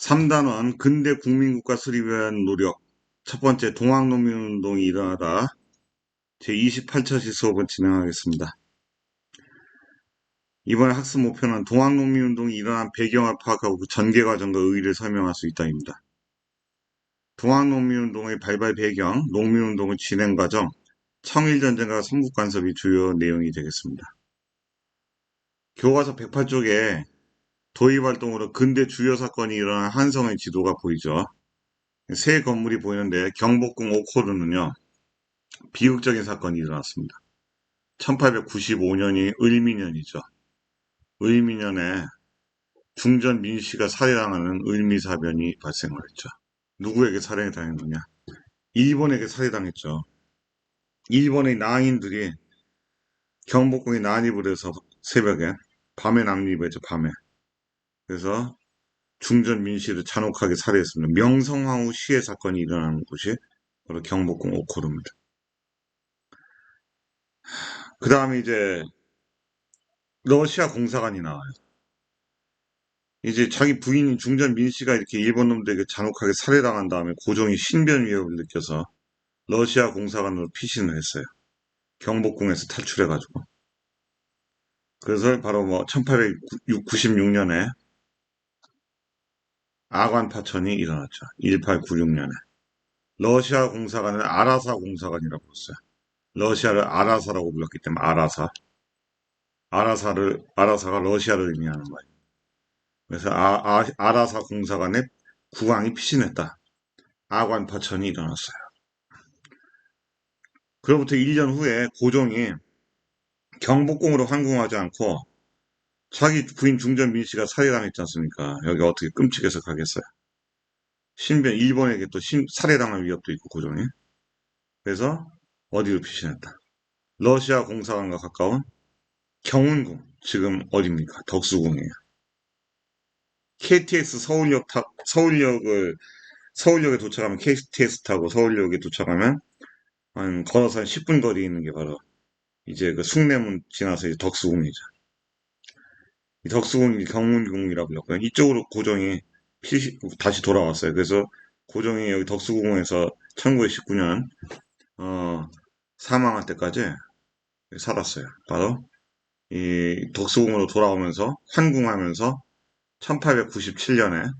3단원 근대 국민국가 수립 위한 노력. 첫 번째, 동학농민운동이 일어나다. 제28처시 수업을 진행하겠습니다. 이번에 학습 목표는 동학농민운동이 일어난 배경을 파악하고 그 전개 과정과 의의를 설명할 수 있다입니다. 동학농민운동의 발발 배경, 농민운동의 진행 과정, 청일전쟁과 삼국간섭이 주요 내용이 되겠습니다. 교과서 108쪽에 도입활동으로 근대 주요 사건이 일어난 한성의 지도가 보이죠. 새 건물이 보이는데 경복궁 오코르는요, 비극적인 사건이 일어났습니다. 1895년이 을미년이죠. 을미년에 중전 민씨가 살해당하는 을미사변이 발생을 했죠. 누구에게 살해당했느냐? 일본에게 살해당했죠. 일본의 낭인들이 경복궁에 난입을 해서 새벽에, 밤에 난입했죠, 밤에. 그래서 중전 민씨를 잔혹하게 살해했습니다. 명성황후 시해 사건이 일어나는 곳이 바로 경복궁 오코르입니다. 그 다음에 이제 러시아 공사관이 나와요. 이제 자기 부인인 중전 민씨가 이렇게 일본 놈들에게 잔혹하게 살해당한 다음에 고종이 신변 위협을 느껴서 러시아 공사관으로 피신을 했어요. 경복궁에서 탈출해가지고. 그래서 바로 뭐 1896년에 아관 파천이 일어났죠. 1896년에. 러시아 공사관을 아라사 공사관이라고 불렀어요. 러시아를 아라사라고 불렀기 때문에 아라사. 아라사가 러시아를 의미하는 거예요. 그래서 아라사 공사관에 국왕이 피신했다. 아관 파천이 일어났어요. 그로부터 1년 후에 고종이 경복궁으로 항공하지 않고 자기 부인 중전 민씨가 살해당했지 않습니까? 여기 어떻게 끔찍해서 가겠어요. 일본에게 또 살해당할 위협도 있고 고종이. 그래서 어디로 피신했다. 러시아 공사관과 가까운 경운궁. 지금 어디입니까? 덕수궁이에요. KTX 서울역에 도착하면 KTX 타고 서울역에 도착하면 걸어서 한 10분 거리에 있는 게 바로 이제 그 숭례문 지나서 이제 덕수궁이죠. 이 덕수궁이 경운궁이라고 불렀고요. 이쪽으로 고종이 다시 돌아왔어요. 그래서 고종이 여기 덕수궁에서 1919년 사망할 때까지 살았어요. 바로 이 덕수궁으로 돌아오면서 환궁하면서 1897년에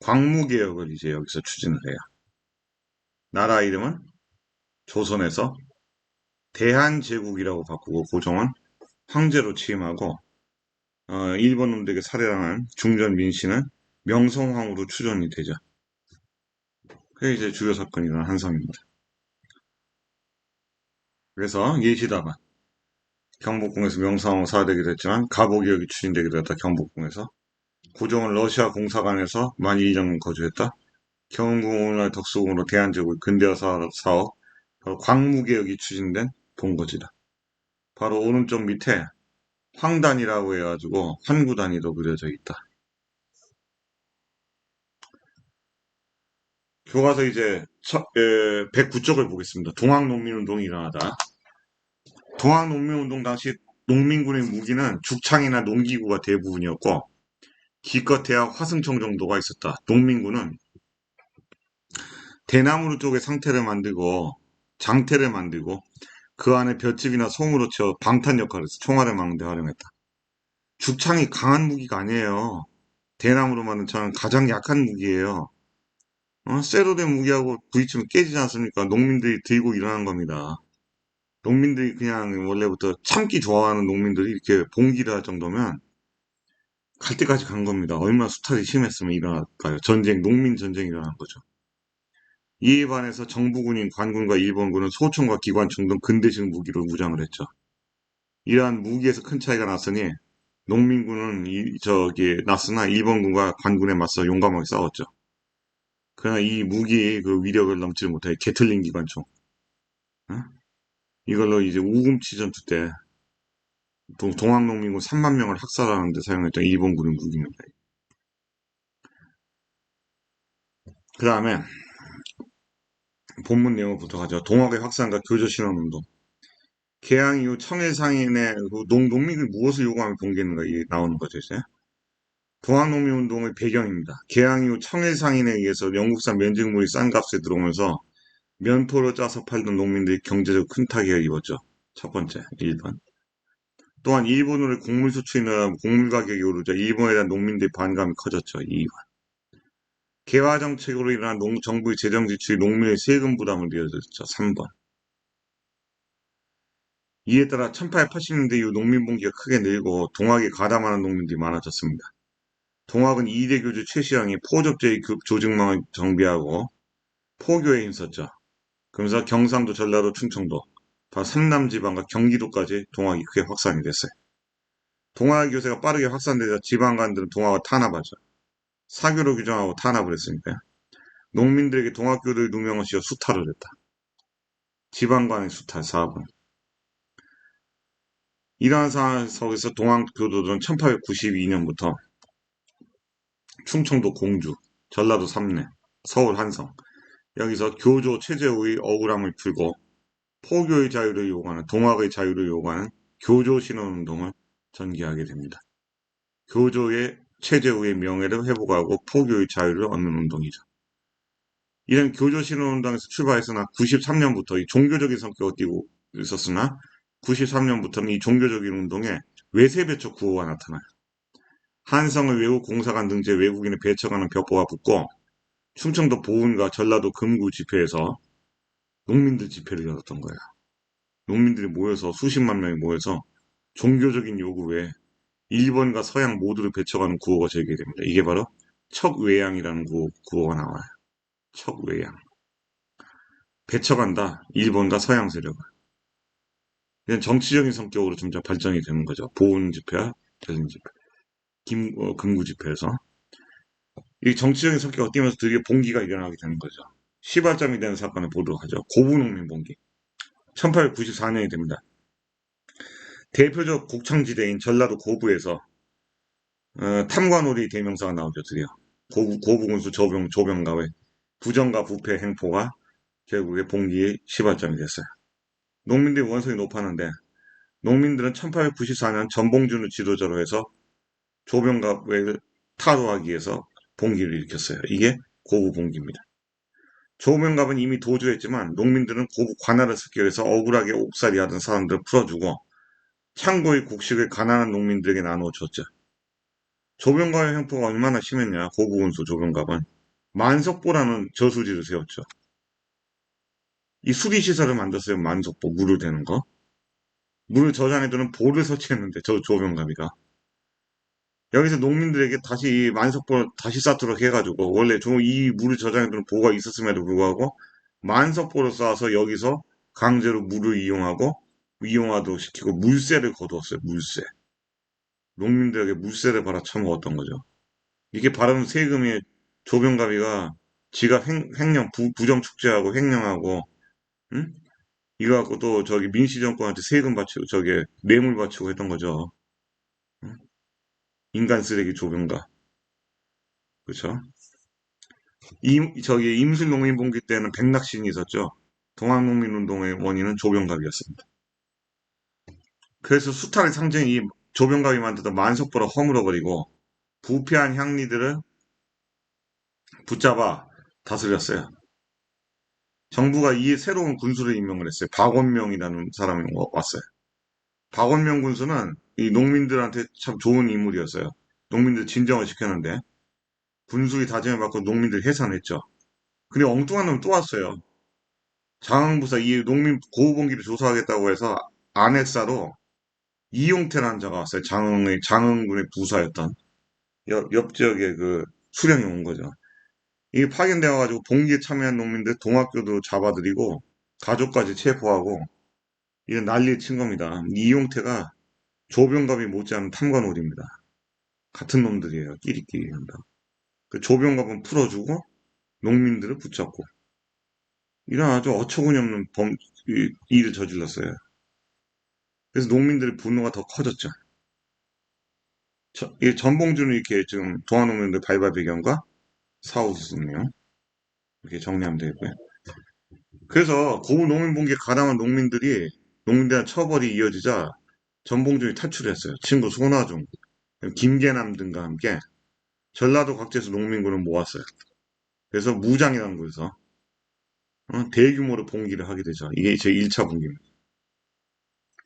광무개혁을 이제 여기서 추진을 해요. 나라 이름은 조선에서 대한제국이라고 바꾸고 고종은 황제로 취임하고 일본 놈들에게 살해당한 중전 민씨는 명성황후로 추존이 되죠. 그게 이제 주요 사건이 일어난 한성입니다. 그래서 예시다반 경복궁에서 명성황후 사되기도 했지만 가보개혁이 추진되기도 했다. 경복궁에서 고종은 러시아 공사관에서 만 2년 거주했다. 경운궁 오늘날 덕수궁으로 대한제국 근대화 사업 바로 광무개혁이 추진된 본거지다. 바로 오른쪽 밑에 황단이라고 해가지고 환구단위도 그려져 있다. 교과서 이제 109쪽을 보겠습니다. 동학농민운동이 일어나다. 동학농민운동 당시 농민군의 무기는 죽창이나 농기구가 대부분이었고 기껏해야 화승총 정도가 있었다. 농민군은 대나무 쪽에 장태를 만들고 그 안에 볏짚이나 송으로 채워 방탄 역할을 해서 총알을 막는 데 활용했다. 죽창이 강한 무기가 아니에요. 대나무로 만든 창은 가장 약한 무기예요. 쇠로 된 무기하고 부딪히면 깨지지 않습니까? 농민들이 들고 일어난 겁니다. 농민들이 그냥 원래부터 참기 좋아하는 농민들이 이렇게 봉기를 할 정도면 갈 때까지 간 겁니다. 얼마나 수탈이 심했으면 일어날까요? 농민 전쟁이 일어난 거죠. 이에 반해서 정부군인 관군과 일본군은 소총과 기관총 등 근대식 무기로 무장을 했죠. 이러한 무기에서 큰 차이가 났으니 농민군은 났으나 일본군과 관군에 맞서 용감하게 싸웠죠. 그러나 이 무기의 그 위력을 넘지 못해 게틀링 기관총. 어? 이걸로 이제 우금치 전투 때 동학농민군 3만 명을 학살하는 데 사용했던 일본군의 무기입니다. 그 다음에 본문 내용부터 가죠. 동학의 확산과 교조신원운동. 개항 이후 청일 상인의 농민이 무엇을 요구하며 봉기했는가 이게 나오는 거죠 이제. 동학농민운동의 배경입니다. 개항 이후 청일상인에 의해서 영국산 면직물이 싼 값에 들어오면서 면포로 짜서 팔던 농민들이 경제적 큰 타격을 입었죠. 첫 번째, 1번. 또한 일본으로 곡물 수출이 늘어 곡물 가격이 오르자 일본에 대한 농민들의 반감이 커졌죠. 2번. 개화 정책으로 인한 정부의 재정 지출이 농민의 세금 부담을 이어졌죠. 3번. 이에 따라 1880년대 이후 농민 봉기가 크게 늘고 동학에 가담하는 농민들이 많아졌습니다. 동학은 이대 교주 최시영이 포접제의 조직망을 정비하고 포교에 힘썼죠. 그러면서 경상도, 전라도, 충청도, 바로 3남 지방과 경기도까지 동학이 크게 확산이 됐어요. 동학 교세가 빠르게 확산되자 지방간들은 동학을 탄압하죠. 사교로 규정하고 탄압을 했으니까요. 농민들에게 동학교를 누명을 씌워 수탈을 했다. 지방간의 수탈 4번. 이러한 상황 속에서 동학교도들은 1892년부터 충청도 공주, 전라도 삼내, 서울 한성 여기서 교조 최재우의 억울함을 풀고 포교의 자유를 요구하는 동학의 자유를 요구하는 교조 신원운동을 전개하게 됩니다. 교조의 최재우의 명예를 회복하고 포교의 자유를 얻는 운동이죠. 이런 교조 신원운동에서 출발했으나 93년부터 이 종교적인 성격을 띠고 있었으나 93년부터는 이 종교적인 운동에 외세배척 구호가 나타나요. 한성의 외국 공사관 등지에 외국인을 배척하는 벽보가 붙고 충청도 보은과 전라도 금구 집회에서 농민들 집회를 열었던 거예요. 농민들이 모여서 수십만 명이 모여서 종교적인 요구에 일본과 서양 모두를 배척하는 구호가 제기됩니다. 이게 바로 척외양이라는 구호가 나와요. 척외양. 배척한다. 일본과 서양 세력을. 이런 정치적인 성격으로 점점 발전이 되는 거죠. 보은 집회와 대전 집회. 금구 집회에서. 이 정치적인 성격을 띠면서 드디어 봉기가 일어나게 되는 거죠. 시발점이 되는 사건을 보도하죠. 고부농민 봉기. 1894년이 됩니다. 대표적 곡창지대인 전라도 고부에서 탐관오리 대명사가 나오죠. 드디어. 고부군수 조병갑의 부정과 부패 행포가 결국에 봉기의 시발점이 됐어요. 농민들의 원성이 높았는데 농민들은 1894년 전봉준을 지도자로 해서 조병갑을 타도하기 위해서 봉기를 일으켰어요. 이게 고부 봉기입니다. 조병갑은 이미 도주했지만 농민들은 고부 관할을 습격해서 억울하게 옥살이 하던 사람들을 풀어주고 창고의 곡식을 가난한 농민들에게 나누어 줬죠. 조병갑의 형포가 얼마나 심했냐. 고부군수 조병갑은 만석보라는 저수지를 세웠죠. 이 수리시설을 만들었어요. 만석보, 물을 대는 거. 물을 저장해두는 보를 설치했는데 조병갑이가 여기서 농민들에게 다시 만석보를 다시 쌓도록 해가지고 원래 이 물을 저장해두는 보가 있었음에도 불구하고 만석보를 쌓아서 여기서 강제로 물을 이용하도록 시키고 물세를 거두었어요. 물세. 농민들에게 물세를 받아 처먹었던 거죠. 이게 바로 세금이 조병갑이가 지가 횡령 부정축제하고 횡령하고 응? 이거 갖고 또 저기 민시정권한테 세금 바치고 저기 뇌물 바치고 했던 거죠. 응? 인간 쓰레기 조병갑. 그렇죠? 저기 임술농민봉기 때는 백낙신이 있었죠. 동학농민운동의 원인은 조병갑이었습니다. 그래서 수탈의 상징이 조병갑이 만들던 만석보를 허물어버리고 부패한 향리들을 붙잡아 다스렸어요. 정부가 이 새로운 군수를 임명을 했어요. 박원명이라는 사람이 왔어요. 박원명 군수는 이 농민들한테 참 좋은 인물이었어요. 농민들 진정을 시켰는데 군수의 다짐을 받고 농민들 해산했죠. 근데 엉뚱한 놈이 또 왔어요. 장흥부사 이 농민 고우봉기를 조사하겠다고 해서 안핵사로 이용태라는 자가 왔어요. 장흥군의 부사였던 옆 지역에 그 수령이 온 거죠. 이게 파견되어 가지고 봉기에 참여한 농민들 동학교도 잡아들이고 가족까지 체포하고 이런 난리를 친 겁니다. 이용태가 조병갑이 못지않은 탐관오리입니다. 같은 놈들이에요. 끼리끼리 한다. 그 조병갑은 풀어주고 농민들을 붙잡고 이런 아주 어처구니 없는 일을 저질렀어요. 그래서 농민들의 분노가 더 커졌죠. 이 전봉준은 이렇게 지금 동아농민들 발발 배경과 사후수습네요. 이렇게 정리하면 되겠고요. 그래서 고부 농민봉기에 가담한 농민들에 대한 처벌이 이어지자 전봉준이 탈출했어요. 친구 손아중, 김계남 등과 함께 전라도 각지에서 농민군을 모았어요. 그래서 무장이라는 곳에서 대규모로 봉기를 하게 되죠. 이게 제 1차 봉기입니다.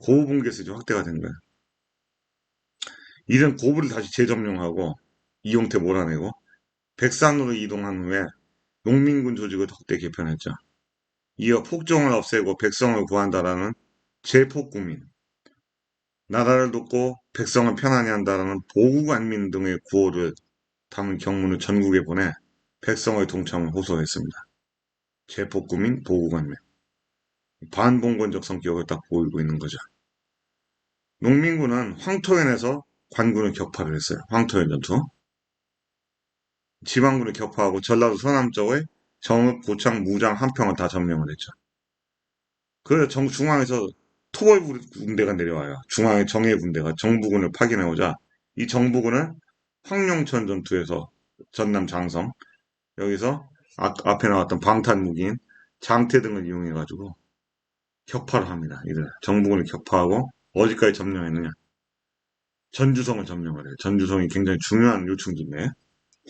고부봉기에서 이제 확대가 된 거예요. 이런 고부를 다시 재점령하고 이용태 몰아내고 백산으로 이동한 후에 농민군 조직을 덕대 개편했죠. 이어 폭정을 없애고 백성을 구한다라는 제폭구민, 나라를 돕고 백성을 편안히 한다라는 보국안민 등의 구호를 담은 경문을 전국에 보내 백성의 동참을 호소했습니다. 제폭구민, 보국안민. 반봉건적 성격을 딱 보이고 있는 거죠. 농민군은 황토현에서 관군을 격파를 했어요. 황토현 전투. 지방군을 격파하고 전라도 서남쪽의 정읍, 고창, 무장, 한평을 다 점령을 했죠. 그래서 중앙에서 토벌 군대가 내려와요. 중앙에 정예 군대가 정부군을 파견해오자 이 정부군을 황룡천 전투에서 전남 장성 여기서 앞에 나왔던 방탄 무기인 장태 등을 이용해가지고 격파를 합니다. 이들 정부군을 격파하고 어디까지 점령했느냐? 전주성을 점령을 해요. 전주성이 굉장히 중요한 요충지인데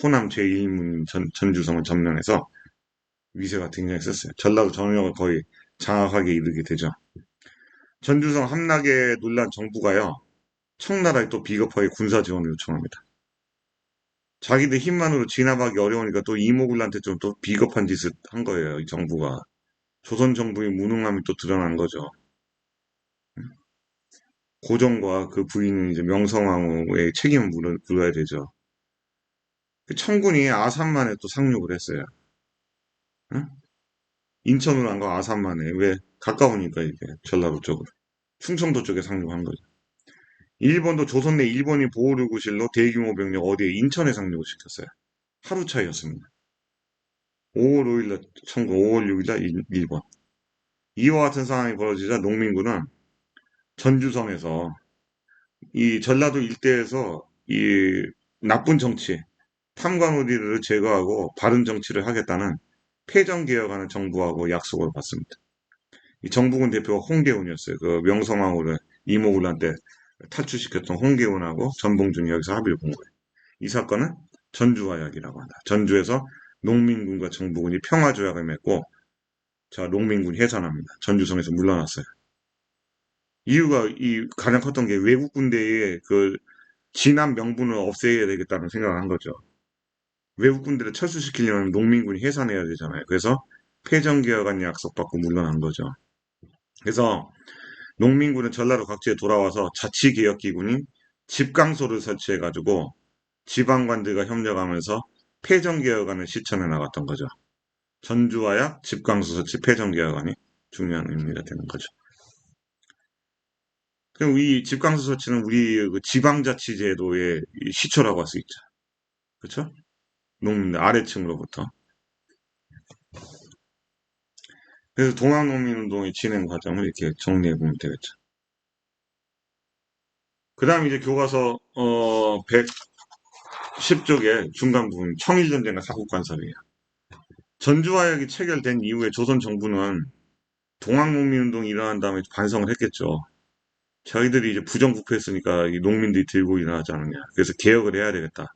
호남 제1문 전주성을 점령해서 위세가 굉장히 셌어요. 전라도 전역을 거의 장악하게 이르게 되죠. 전주성 함락에 놀란 정부가요. 청나라에 또 비겁하게 군사 지원을 요청합니다. 자기들 힘만으로 진압하기 어려우니까 또 이모군한테 좀 또 비겁한 짓을 한 거예요. 이 정부가. 조선 정부의 무능함이 또 드러난 거죠. 고종과 그 부인은 이제 명성황후의 책임을 물어야 되죠. 그 청군이 아산만에 또 상륙을 했어요. 응? 인천으로 안 가고 아산만에. 왜? 가까우니까 이게 전라도 쪽으로. 충청도 쪽에 상륙한 거죠. 일본도 조선 내 일본이 보호르구실로 대규모 병력 어디에 인천에 상륙을 시켰어요. 하루 차이였습니다. 5월 5일날 청구, 5월 6일날 일본. 이와 같은 상황이 벌어지자 농민군은 전주성에서 이 전라도 일대에서 이 나쁜 정치, 탐관오리를 제거하고 바른 정치를 하겠다는 패정개혁하는 정부하고 약속을 받습니다. 이 정부군 대표가 홍계훈이었어요. 그 명성황후를 이모군란 때 탈출시켰던 홍계훈하고 전봉준이 여기서 합의를 본 거예요. 이 사건은 전주화약이라고 한다. 전주에서 농민군과 정부군이 평화조약을 맺고 자 농민군이 해산합니다. 전주성에서 물러났어요. 이유가 이 가장 컸던 게 외국 군대의 그 진압 명분을 없애야 되겠다는 생각을 한 거죠. 외국 군대를 철수시키려면 농민군이 해산해야 되잖아요. 그래서 패전개혁안 약속받고 물러난 거죠. 그래서 농민군은 전라도 각지에 돌아와서 자치개혁기군인 집강소를 설치해가지고 지방관들과 협력하면서 패전개혁안을 실천해 나갔던 거죠. 전주와약 집강소 설치 패전개혁안이 중요한 의미가 되는 거죠. 그럼 이 집강소 설치는 우리 그 지방자치제도의 시초라고 할 수 있죠. 그렇죠? 농민들 아래층으로부터. 그래서 동학농민운동의 진행 과정을 이렇게 정리해 보면 되겠죠. 그 다음 이제 교과서 110쪽의 중간 부분 청일전쟁과 사국관설이에요. 전주화약이 체결된 이후에 조선 정부는 동학농민운동이 일어난 다음에 반성을 했겠죠. 저희들이 이제 부정부패했으니까 이 농민들이 들고 일어나지 않느냐. 그래서 개혁을 해야 되겠다.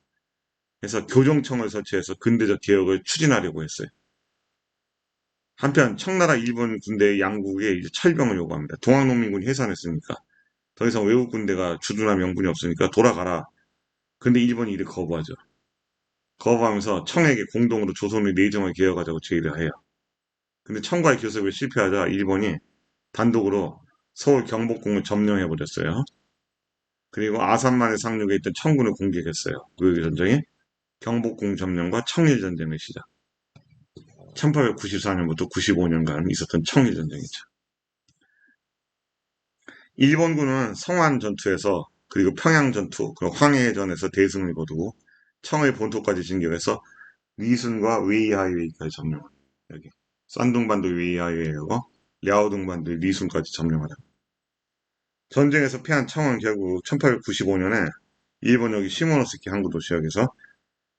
그래서 교정청을 설치해서 근대적 개혁을 추진하려고 했어요. 한편 청나라 일본 군대의 양국에 이제 철병을 요구합니다. 동학농민군이 해산했으니까 더 이상 외국 군대가 주둔할 명분이 없으니까 돌아가라. 근데 일본이 이를 거부하죠. 거부하면서 청에게 공동으로 조선의 내정을 개혁하자고 제의를 해요. 근데 청과의 교섭에 실패하자 일본이 단독으로 서울 경복궁을 점령해버렸어요. 그리고 아산만에 상륙해 있던 청군을 공격했어요. 그 전쟁이 경복궁 점령과 청일전쟁의 시작. 1894년부터 95년간 있었던 청일전쟁이죠. 일본군은 성안 전투에서 그리고 평양 전투, 그리고 황해전에서 대승을 거두고 청의 본토까지 진격해서 리순과 웨이하이웨이까지 점령합니다. 여기 산둥반도 웨이하이웨이하고 랴오둥반도 리순까지 점령하다. 전쟁에서 패한 청은 결국 1895년에 일본 여기 시모노세키 항구 도시역에서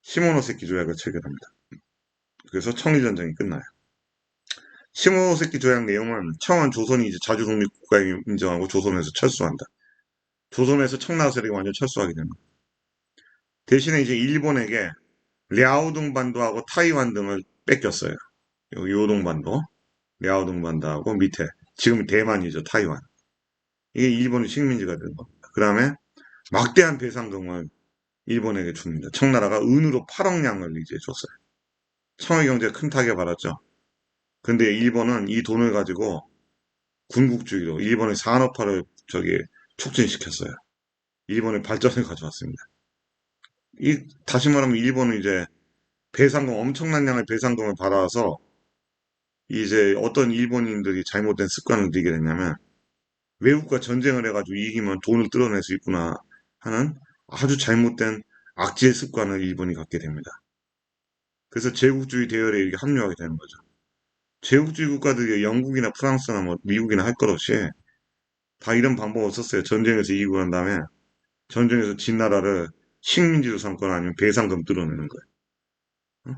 시모노세키 조약을 체결합니다. 그래서 청일전쟁이 끝나요. 시모노세키 조약 내용은 청은 조선이 이제 자주 독립국가에 인정하고 조선에서 철수한다. 조선에서 청나라 세력이 완전 철수하게 됩니다. 대신에 이제 일본에게 랴오둥 반도하고 타이완 등을 뺏겼어요. 여기 요동 반도, 랴오둥 반도하고 밑에 지금 대만이죠, 타이완. 이게 일본의 식민지가 된 겁니다. 그 다음에 막대한 배상금을 일본에게 줍니다. 청나라가 은으로 8억 냥을 이제 줬어요. 청의 경제가 큰 타격을 받았죠. 근데 일본은 이 돈을 가지고 군국주의로 일본의 산업화를 촉진시켰어요. 일본의 발전을 가져왔습니다. 다시 말하면 일본은 이제 배상금, 엄청난 양의 배상금을 받아서 이제 어떤 일본인들이 잘못된 습관을 들이게 됐냐면 외국과 전쟁을 해가지고 이기면 돈을 뜯어낼 수 있구나 하는 아주 잘못된 악질의 습관을 일본이 갖게 됩니다. 그래서 제국주의 대열에 이렇게 합류하게 되는 거죠. 제국주의 국가들이 영국이나 프랑스나 뭐 미국이나 할 것 없이 다 이런 방법을 썼어요. 전쟁에서 이기고 난 다음에 전쟁에서 진 나라를 식민지로 삼거나 아니면 배상금 뜯어내는 거예요. 어?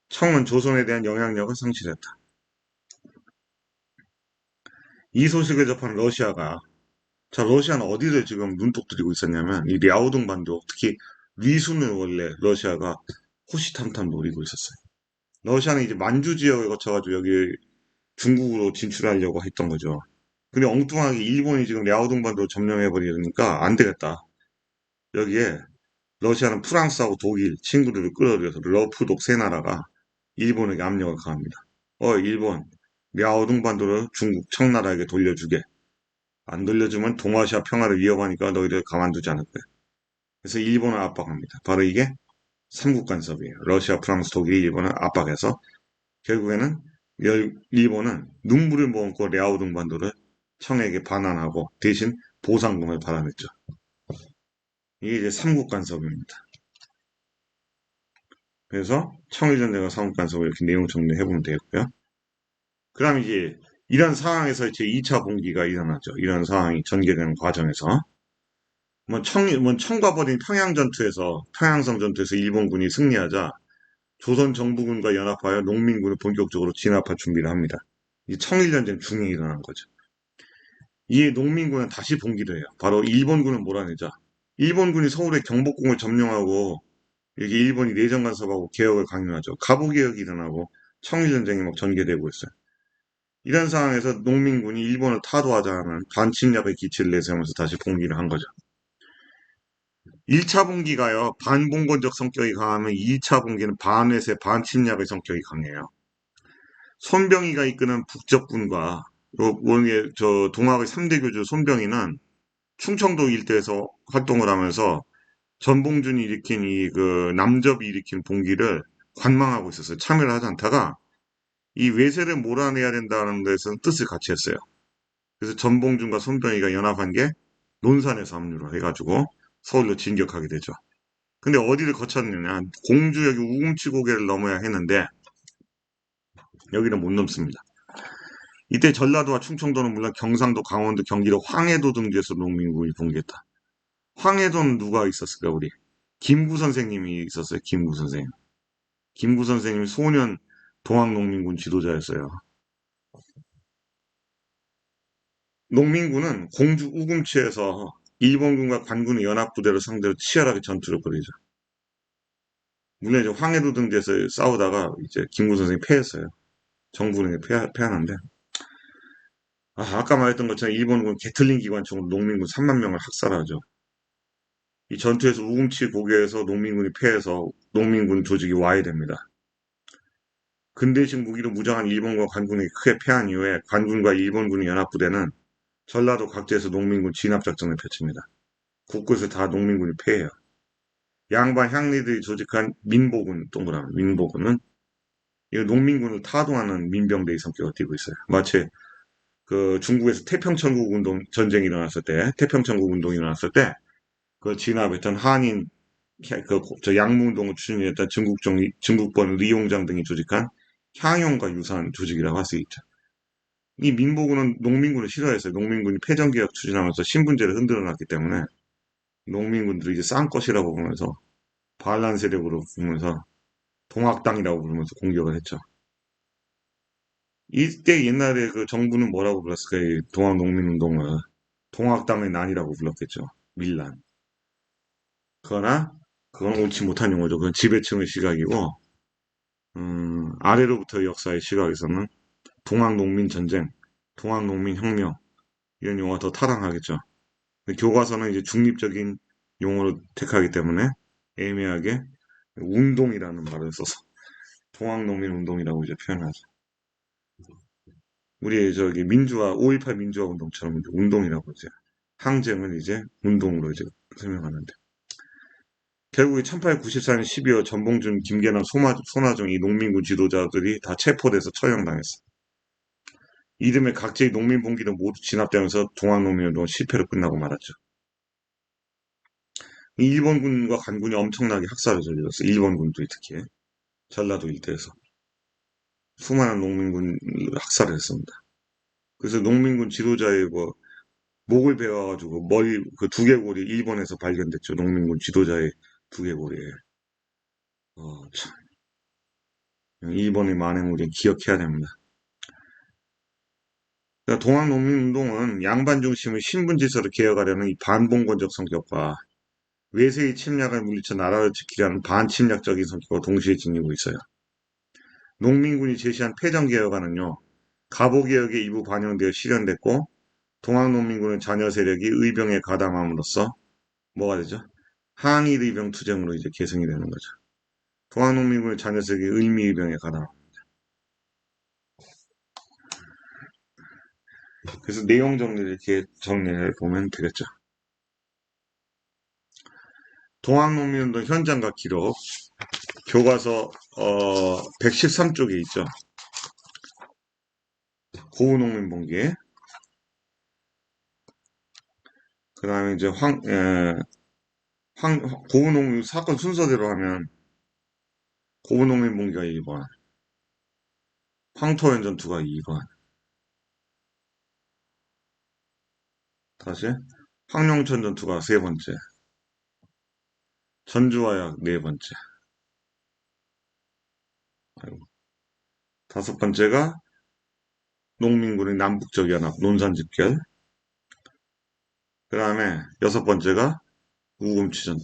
청은 조선에 대한 영향력을 상실했다. 이 소식을 접한 러시아가 자 러시아는 어디를 지금 눈독 들이고 있었냐면 이 랴오둥 반도 특히 리순을 원래 러시아가 호시탐탐 노리고 있었어요. 러시아는 이제 만주 지역을 거쳐가지고 여기 중국으로 진출하려고 했던 거죠. 근데 엉뚱하게 일본이 지금 랴오둥 반도를 점령해버리니까 안 되겠다. 여기에 러시아는 프랑스하고 독일 친구들을 끌어들여서 러프독 세 나라가 일본에게 압력을 가합니다. 일본, 랴오둥 반도를 중국 청나라에게 돌려주게. 안 돌려주면 동아시아 평화를 위협하니까 너희들 가만두지 않을 거야. 그래서 일본을 압박합니다. 바로 이게 삼국 간섭이에요. 러시아, 프랑스, 독일이 일본을 압박해서 결국에는 일본은 눈물을 머금고 랴오둥 반도를 청에게 반환하고 대신 보상금을 받아냈죠. 이게 이제 삼국 간섭입니다. 그래서 청일전쟁과 삼국 간섭을 이렇게 내용 정리해보면 되겠고요. 그 다음 이제 이런 상황에서 제 2차 봉기가 일어났죠. 이런 상황이 전개되는 과정에서 청과 벌인 평양성 전투에서 일본군이 승리하자 조선 정부군과 연합하여 농민군을 본격적으로 진압할 준비를 합니다. 이 청일전쟁 중에 일어난 거죠. 이에 농민군은 다시 봉기를 해요. 바로 일본군을 몰아내자. 일본군이 서울의 경복궁을 점령하고 여기 일본이 내정 간섭하고 개혁을 강요하죠. 갑오개혁이 일어나고 청일전쟁이 막 전개되고 있어요. 이런 상황에서 농민군이 일본을 타도하자는 반침략의 기치를 내세우면서 다시 봉기를 한 거죠. 1차 봉기가요, 반봉건적 성격이 강하면 2차 봉기는 반외세, 반침략의 성격이 강해요. 손병희가 이끄는 북적군과 동학의 3대 교주 손병희는 충청도 일대에서 활동을 하면서 전봉준이 일으킨 남접이 일으킨 봉기를 관망하고 있었어요. 참여를 하지 않다가 이 외세를 몰아내야 된다는 데서는 뜻을 같이 했어요. 그래서 전봉준과 손병희가 연합한 게 논산에서 합류를 해가지고 서울로 진격하게 되죠. 근데 어디를 거쳤느냐? 공주 여기 우금치 고개를 넘어야 했는데 여기는 못 넘습니다. 이때 전라도와 충청도는 물론 경상도, 강원도, 경기도, 황해도 등지에서 농민군이 봉기했다. 황해도는 누가 있었을까 우리? 김구 선생님이 있었어요. 김구 선생님. 김구 선생님이 소년 동학농민군 지도자였어요. 농민군은 공주 우금치에서 일본군과 관군의 연합부대를 상대로 치열하게 전투를 벌이죠. 물론 이제 황해도 등지에서 싸우다가 이제 김구 선생님이 패했어요. 정부는 패하는데 아까 말했던 것처럼 일본군 게틀링 기관총으로 농민군 3만 명을 학살하죠. 이 전투에서 우금치 고개에서 농민군이 패해서 농민군 조직이 와해됩니다. 근대식 무기로 무장한 일본과 관군이 크게 패한 이후에 관군과 일본군의 연합부대는 전라도 각지에서 농민군 진압작전을 펼칩니다. 곳곳에 다 농민군이 패해요. 양반 향리들이 조직한 민보군, 동그라미 민보군은 이 농민군을 타도하는 민병대의 성격을 띠고 있어요. 마치 그 중국에서 태평천국 운동 전쟁이 일어났을 때, 태평천국 운동이 일어났을 때, 그 진압했던 한인, 양무운동을 추진했던 증국본 리용장 등이 조직한 향용과 유사한 조직이라고 할 수 있죠. 이 민보군은 농민군을 싫어했어요. 농민군이 패전개혁 추진하면서 신분제를 흔들어 놨기 때문에 농민군들이 이제 싼것이라고 보면서 반란 세력으로 보면서 동학당이라고 부르면서 공격을 했죠. 이때 옛날에 그 정부는 뭐라고 불렀을까요? 동학농민운동을 동학당의 난이라고 불렀겠죠. 밀란. 그러나 그건 옳지 못한 용어죠. 그건 지배층의 시각이고 아래로부터 역사의 시각에서는 동학농민전쟁, 동학농민혁명 이런 용어가 더 타당하겠죠. 근데 교과서는 이제 중립적인 용어로 택하기 때문에 애매하게 운동이라는 말을 써서 동학농민운동이라고 이제 표현하죠. 우리 저기 민주화 5.18 민주화 운동처럼 이제 운동이라고 이제 항쟁을 이제 운동으로 이제 설명하는데 결국에 1894년 12월 전봉준, 김계남, 손아정 이 농민군 지도자들이 다 체포돼서 처형당했어. 이듬해 각지의 농민봉기는 모두 진압되면서 동학농민운동은 실패로 끝나고 말았죠. 일본군과 간군이 엄청나게 학살을 저질렀어. 일본군도 특히 전라도 일대에서 수많은 농민군을 학살을 했습니다. 그래서 농민군 지도자의 뭐 목을 베어가지고 머리 그 두개골이 일본에서 발견됐죠. 농민군 지도자의 두개골이. 참. 일본의 만행을 기억해야 됩니다. 그러니까 동학농민운동은 양반 중심의 신분질서를 개혁하려는 이 반봉건적 성격과 외세의 침략을 물리쳐 나라를 지키려는 반침략적인 성격과 동시에 지니고 있어요. 농민군이 제시한 패전개혁안은요. 갑오개혁의 일부 반영되어 실현됐고 동학농민군의 자녀 세력이 의병에 가담함으로써 뭐가 되죠? 항일의병 투쟁으로 이제 계승이 되는 거죠. 동학농민군의 자녀 세력이 을미의병에 가담. 그래서 내용 정리를 이렇게 정리해 보면 되겠죠. 동학농민운동 현장과 기록 교과서 113쪽에 있죠. 고우농민봉기. 그 다음에 이제 고우농민 사건 순서대로 하면 고우농민봉기가 1번, 황토연전투가 2번, 다시 황룡천전투가 3번째, 전주화약 4번째, 아이고, 5번째가 농민군의 남북적 연합, 논산집결, 그 다음에 6번째가 우금치 전투.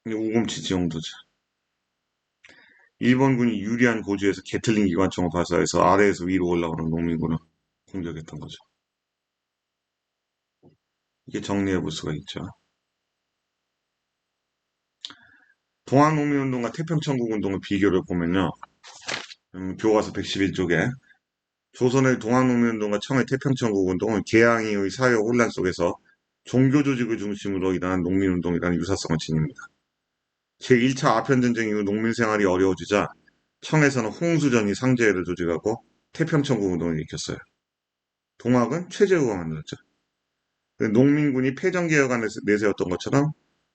우금치 지형도죠. 일본군이 유리한 고지에서 게틀링 기관총을 발사해서 아래에서 위로 올라오는 농민군을 공격했던 거죠. 이게 정리해 볼 수가 있죠. 동학농민운동과 태평천국운동의 비교를 보면요. 교과서 111쪽에 조선의 동학농민운동과 청의 태평천국운동은 개항이의 사회 혼란 속에서 종교조직을 중심으로 일어난 농민운동이라는 유사성을 지닙니다. 제1차 아편전쟁 이후 농민생활이 어려워지자 청에서는 홍수전이 상제회를 조직하고 태평천국운동을 일으켰어요. 동학은 최재우가 만들었죠. 농민군이 패전개혁안을 내세웠던 것처럼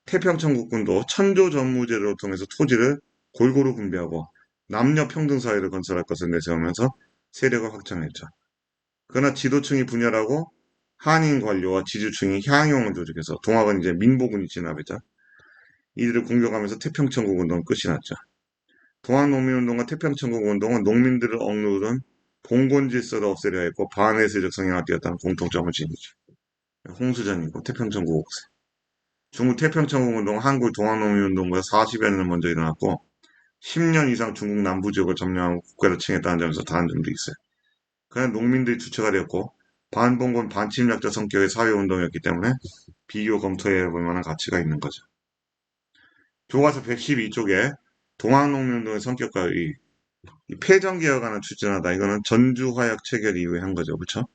태평천국군도 천조전무제를 통해서 토지를 골고루 분배하고 남녀 평등 사회를 건설할 것을 내세우면서 세력을 확장했죠. 그러나 지도층이 분열하고 한인 관료와 지주층이 향용을 조직해서 동학은 이제 민보군이 진압했죠. 이들을 공격하면서 태평천국운동은 끝이 났죠. 동학농민운동과 태평천국운동은 농민들을 억누른 봉건질서를 없애려 했고 반회세적 성향을 띄었다는 공통점을 지니죠. 홍수전이고 태평천국 중국 태평천국운동은 한국 동학농민운동보다 40여 년을 먼저 일어났고 10년 이상 중국 남부 지역을 점령하고 국가를 칭했다는 점에서 다른 점도 있어요. 그냥 농민들이 주체가 되었고 반봉건 반침략자 성격의 사회운동이었기 때문에 비교 검토해 볼 만한 가치가 있는 거죠. 교과서 112쪽에 동학농민운동의 성격과 이 패전개혁안을 추진하다. 이거는 전주화약 체결 이후에 한 거죠. 그렇죠?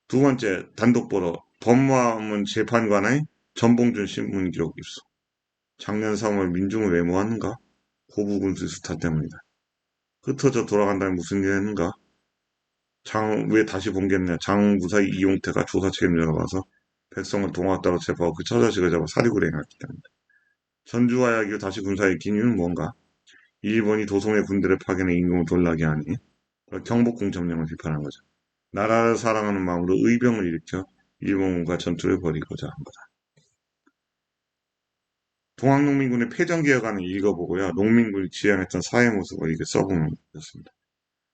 두 번째, 단독보도 법무화문 재판관의 전봉준 신문 기록 입수. 작년 3월 민중을 왜 모았는가? 고부군수 스타 때문이다. 흩어져 돌아간다면 무슨 일 했는가? 왜 다시 봉겼냐? 장무사 이용태가 조사 책임자로 와서 백성을 동학따로 체포하고 그 처자식을 잡아 사리구려 행했기 때문이다. 전주화약 이후 다시 군사에 일으킨 이유는 뭔가? 일본이 도성의 군대를 파견해 임금을 놀라게 하니 경복궁점령을 비판한 거죠. 나라를 사랑하는 마음으로 의병을 일으켜 일본군과 전투를 벌이고자 한 거다. 동학농민군의 패전개혁안을 읽어보고요. 농민군이 지향했던 사회 모습을 이렇게 써보면 좋습니다.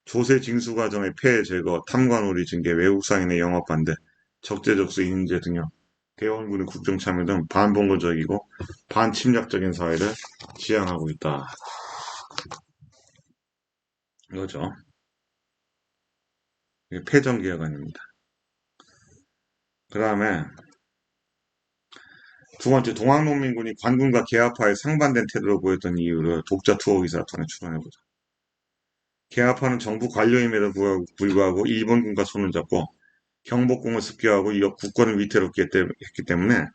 조세 징수 과정의 폐해 제거, 탐관오리 징계, 외국 상인의 영업 반대, 적재적소 인재 등용, 대원군의 국정 참여 등 반봉건적이고 반침략적인 사회를 지향하고 있다. 이거죠. 이게 패전개혁안입니다. 그 다음에 두 번째, 동학농민군이 관군과 계합하에 상반된 태도를 보였던 이유를 독자 투어 기사 통해 추론해보자. 계합하는 정부 관료임에도 불구하고 일본군과 손을 잡고 경복궁을 습격하고 이어 국권을 위태롭게 했기 때문에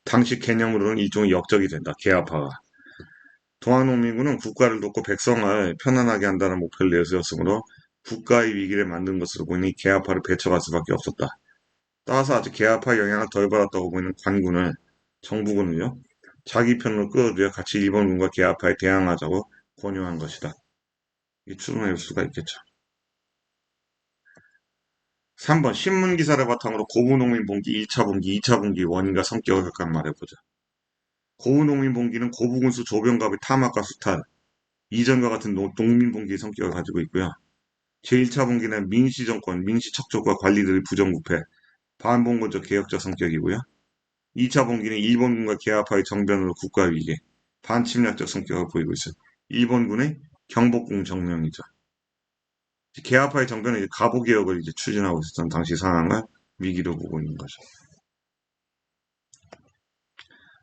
당시 개념으로는 일종의 역적이 된다. 계합파가. 동학농민군은 국가를 돕고 백성을 편안하게 한다는 목표를 내세웠으므로 국가의 위기를 만든 것으로 보니 계합파를 배척할 수밖에 없었다. 따라서 아직 계합파 영향을 덜 받았다고 보이는 관군을, 정부군을요, 자기 편으로 끌어들여 같이 일본군과 계합파에 대항하자고 권유한 것이다. 이 추론할 수가 있겠죠. 3번 신문기사를 바탕으로 고부농민봉기 1차 분기, 2차 분기 원인과 성격을 각각 말해보자. 고부농민봉기는 고부군수 조병갑의 탐악과 수탈, 이전과 같은 농민봉기의 성격을 가지고 있고요. 제1차 분기는 민시정권, 민시척조과 관리들의 부정부패, 반봉건적 개혁적 성격이고요. 2차 분기는 일본군과 계합하의 정변으로 국가위기, 반침략적 성격을 보이고 있어요. 일본군의 경복궁 정명이죠. 계합파의 정변은 이제 가보개혁을 이제 추진하고 있었던 당시 상황을 위기로 보고 있는 거죠.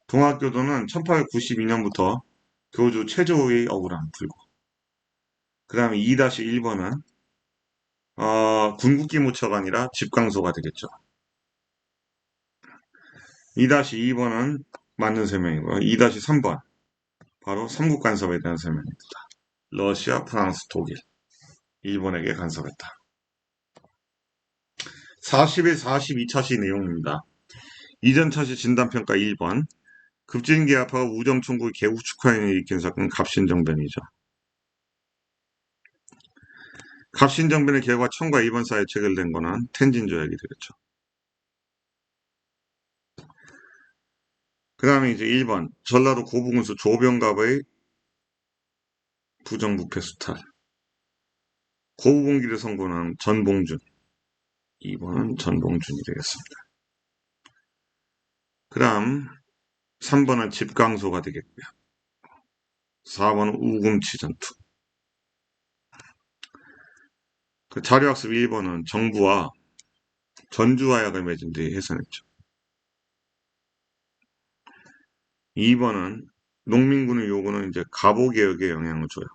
동학교도는 1892년부터 교주 최조의 억울함 풀고, 그 다음에 2-1번은 군국기무처가 아니라 집강소가 되겠죠. 2-2번은 맞는 설명이고요. 2-3번 바로 삼국간섭에 대한 설명입니다. 러시아, 프랑스, 독일, 일본에게 간섭했다. 41, 42차시 내용입니다. 이전 차시 진단평가 1번 급진계합하고 우정총국의 개국 축하행을 일으킨 사건은 갑신정변이죠. 갑신정변의 결과 청과 일본 사이에 체결된 거는 텐진조약이 되겠죠. 그 다음에 이제 1번 전라도 고부군수 조병갑의 부정부패 수탈. 고부공기를 선고한 전봉준. 2번은 전봉준이 되겠습니다. 그 다음 3번은 집강소가 되겠고요. 4번은 우금치 전투. 그 자료학습 1번은 정부와 전주화약을 맺은 뒤 해산했죠. 2번은 농민군의 요구는 이제 갑오개혁에 영향을 줘요.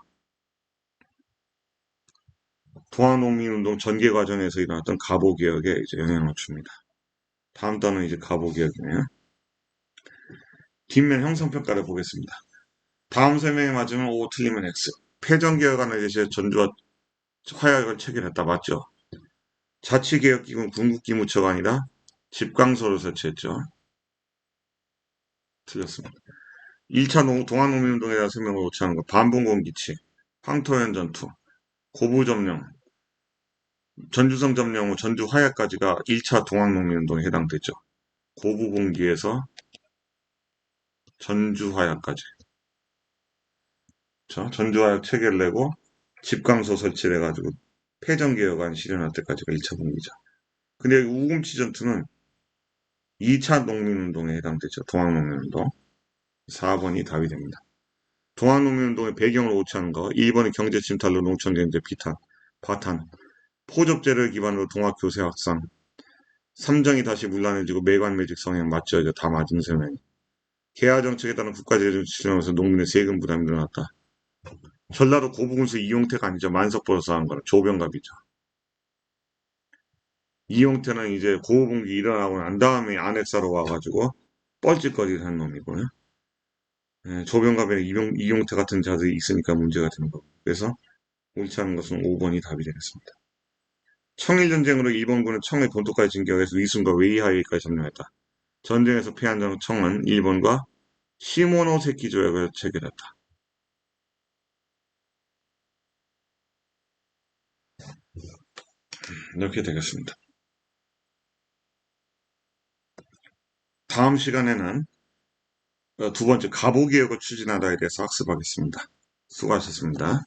동학농민운동 전개 과정에서 일어났던 갑오개혁에 이제 영향을 줍니다. 다음 단은 이제 갑오개혁이네요. 뒷면 형성평가를 보겠습니다. 다음 설명에 맞으면 O, 틀리면 X. 패전개혁안을 제시해 전주와 화약을 체결했다. 맞죠? 자치개혁기구는 군국기무처가 아니라 집강소를 설치했죠. 틀렸습니다. 1차 동학농민운동에 대한 설명을 오차하는 거. 반봉공기치, 황토현 전투, 고부점령, 전주성 점령 후 전주 화약까지가 1차 동학농민운동에 해당되죠. 고부공기에서 전주 화약까지. 전주 화약 체계를 내고 집강소 설치를 해가지고 패전개혁안 실현할 때까지가 1차 분기죠. 근데 우금치 전투는 2차 농민운동에 해당되죠. 동학농민운동. 4번이 답이 됩니다. 동학농민운동의 배경을 오차하는 거. 1번의 경제 침탈로 농촌경제 파탄. 포접제를 기반으로 동학교세 확산. 삼정이 다시 문란해지고 매관매직 성향 맞죠? 이거 다 맞은 설명. 개화 정책에 따른 국가재정 실현하면서 농민의 세금 부담이 늘어났다. 전라도 고부군수 이용태가 아니죠. 만석보로서 한 거는 조병갑이죠. 이용태는 이제 고부분기 일어나고 난 다음에 안핵사로 와가지고 뻘짓거리를 한 놈이고요. 조병갑에 이용태 같은 자들이 있으니까 문제가 되는 거고. 그래서 옳지 않은 것은 5번이 답이 되겠습니다. 청일전쟁으로 일본군은 청의 본토까지 진격해서 위순과 웨이하이까지 점령했다. 전쟁에서 패한 청은 일본과 시모노세키 조약을 체결했다. 이렇게 되겠습니다. 다음 시간에는 두 번째 갑오개혁을 추진하다에 대해서 학습하겠습니다. 수고하셨습니다.